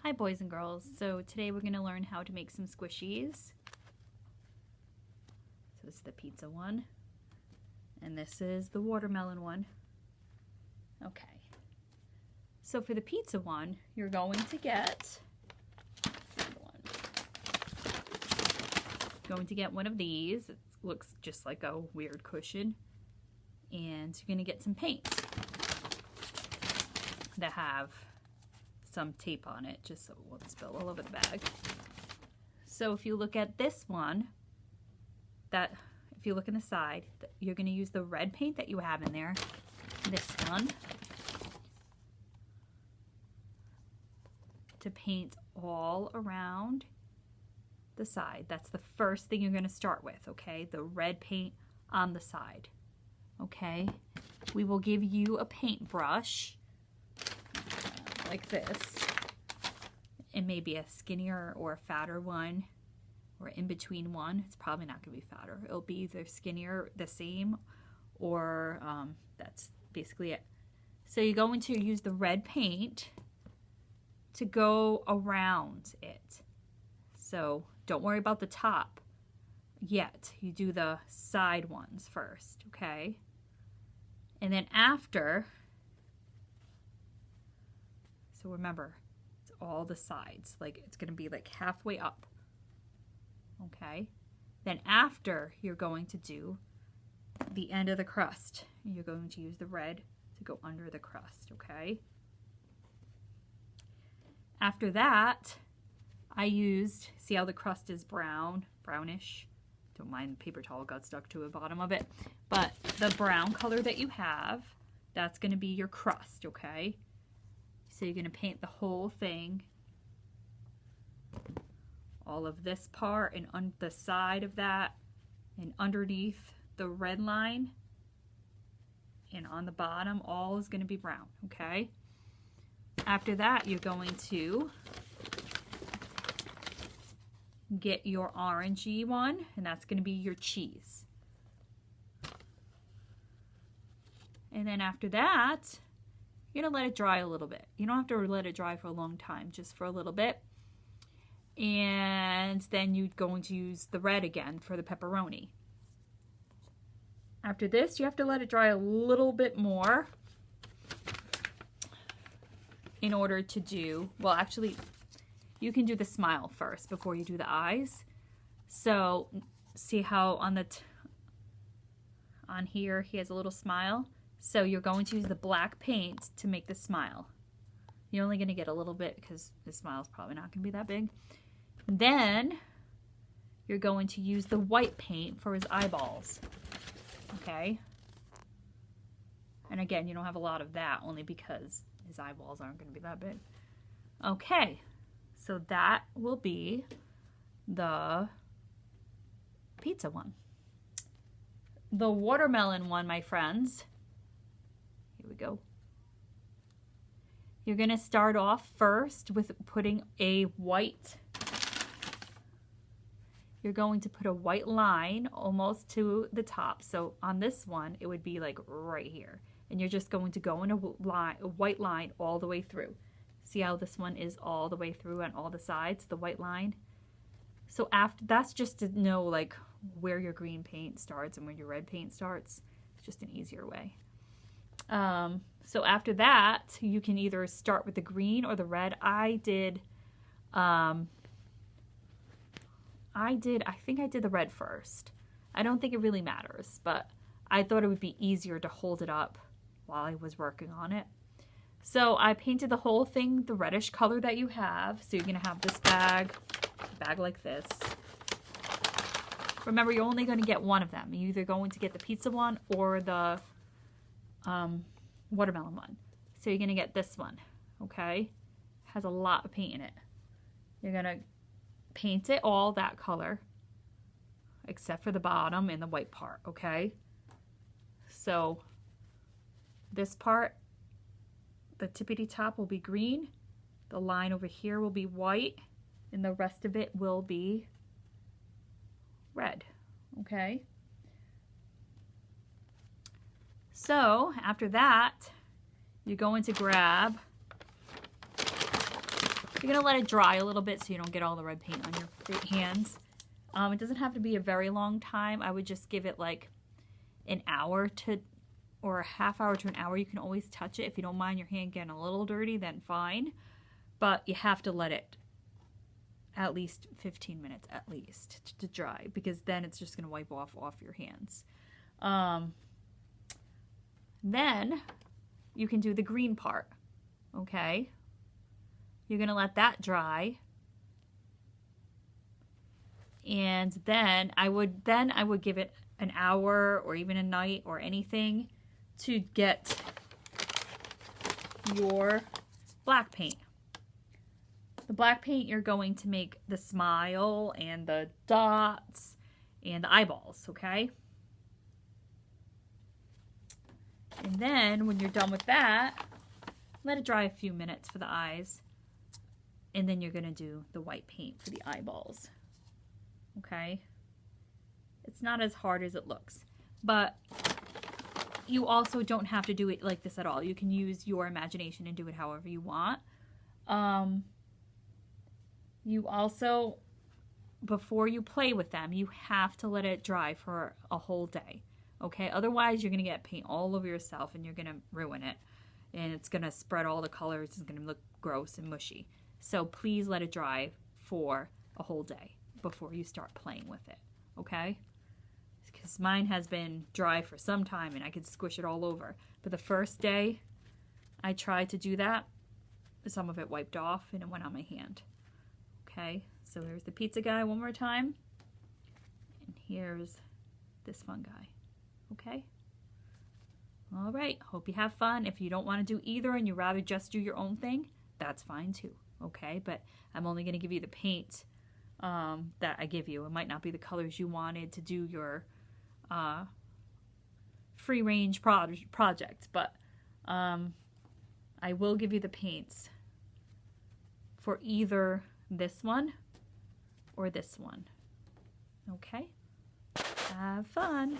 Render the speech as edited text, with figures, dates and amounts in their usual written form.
Hi boys and girls. So today we're going to learn how to make some squishies. So this is the pizza one and this is the watermelon one. Okay. So for the pizza one, you're going to get one of these. It looks just like a weird cushion. And you're going to get some paint that have some tape on it, just so it won't spill all over the bag. So if you look at this one, if you look in the side, you're going to use the red paint that you have in there, this one, to paint all around the side. That's the first thing you're going to start with, okay? The red paint on the side, okay? We will give you a paintbrush like this, and maybe a skinnier or a fatter one, or in between one. It's probably not going to be fatter. It'll be either skinnier, the same, or that's basically it. So you're going to use the red paint to go around it. So don't worry about the top yet. You do the side ones first, okay? And then after, so remember, it's all the sides. Like, it's going to be like halfway up. Okay? Then after, you're going to do the end of the crust. You're going to use the red to go under the crust, okay? After that, I used, see how the crust is brownish? Don't mind the paper towel got stuck to the bottom of it. But the brown color that you have, that's going to be your crust, okay? So you're going to paint the whole thing, all of this part, and on the side of that, and underneath the red line, and on the bottom, all is going to be brown, okay? After that, you're going to get your orangey one, and that's going to be your cheese. And then after that, you're going to let it dry a little bit. You don't have to let it dry for a long time, just for a little bit. And then you're going to use the red again for the pepperoni. After this, you have to let it dry a little bit more in order to do, well, actually, you can do the smile first before you do the eyes. So see how on on here he has a little smile? So you're going to use the black paint to make the smile. You're only going to get a little bit because the smile is probably not going to be that big. Then you're going to use the white paint for his eyeballs. Okay? And again, you don't have a lot of that only because his eyeballs aren't going to be that big. Okay. So that will be the pizza one. The watermelon one, my friends. Here we go. You're going to start off first with putting a white. You're going to put a white line almost to the top. So on this one, it would be like right here. And you're just going to go in a white line all the way through. See how this one is all the way through on all the sides, the white line? So after, that's just to know like where your green paint starts and where your red paint starts. It's just an easier way. So after that, you can either start with the green or the red. I think I did the red first. I don't think it really matters, but I thought it would be easier to hold it up while I was working on it. So I painted the whole thing the reddish color that you have. So you're going to have this bag like this. Remember, you're only going to get one of them. You're either going to get the pizza one or the watermelon one. So you're going to get this one, okay? Has a lot of paint in it. You're going to paint it all that color, except for the bottom and the white part, okay? So this part, the tippity top will be green, the line over here will be white, and the rest of it will be red, okay? So after that, you're going to grab You're going to let it dry a little bit so you don't get all the red paint on your hands. It doesn't have to be a very long time. I would just give it like an hour to, or a half hour to an hour. You can always touch it. If you don't mind your hand getting a little dirty, then fine. But you have to let it at least 15 minutes at least to dry, because then it's just going to wipe off your hands. Then you can do the green part. Okay, you're going to let that dry, and then I would give it an hour or even a night or anything to get your black paint. The black paint, you're going to make the smile and the dots and the eyeballs, okay? And then when you're done with that, let it dry a few minutes for the eyes. And then you're going to do the white paint for the eyeballs, okay? It's not as hard as it looks, but you also don't have to do it like this at all. You can use your imagination and do it however you want. You also, before you play with them, you have to let it dry for a whole day, okay? Otherwise, you're going to get paint all over yourself and you're going to ruin it. And it's going to spread all the colors. It's going to look gross and mushy. So please let it dry for a whole day before you start playing with it, okay? Because mine has been dry for some time and I could squish it all over. But the first day I tried to do that, some of it wiped off and it went on my hand. Okay, so here's the pizza guy one more time. And here's this fun guy. Okay? All right, hope you have fun. If you don't want to do either and you'd rather just do your own thing, that's fine too. Okay, but I'm only going to give you the paint that I give you. It might not be the colors you wanted to do your free range project, but I will give you the paints for either this one or this one. Okay? Have fun.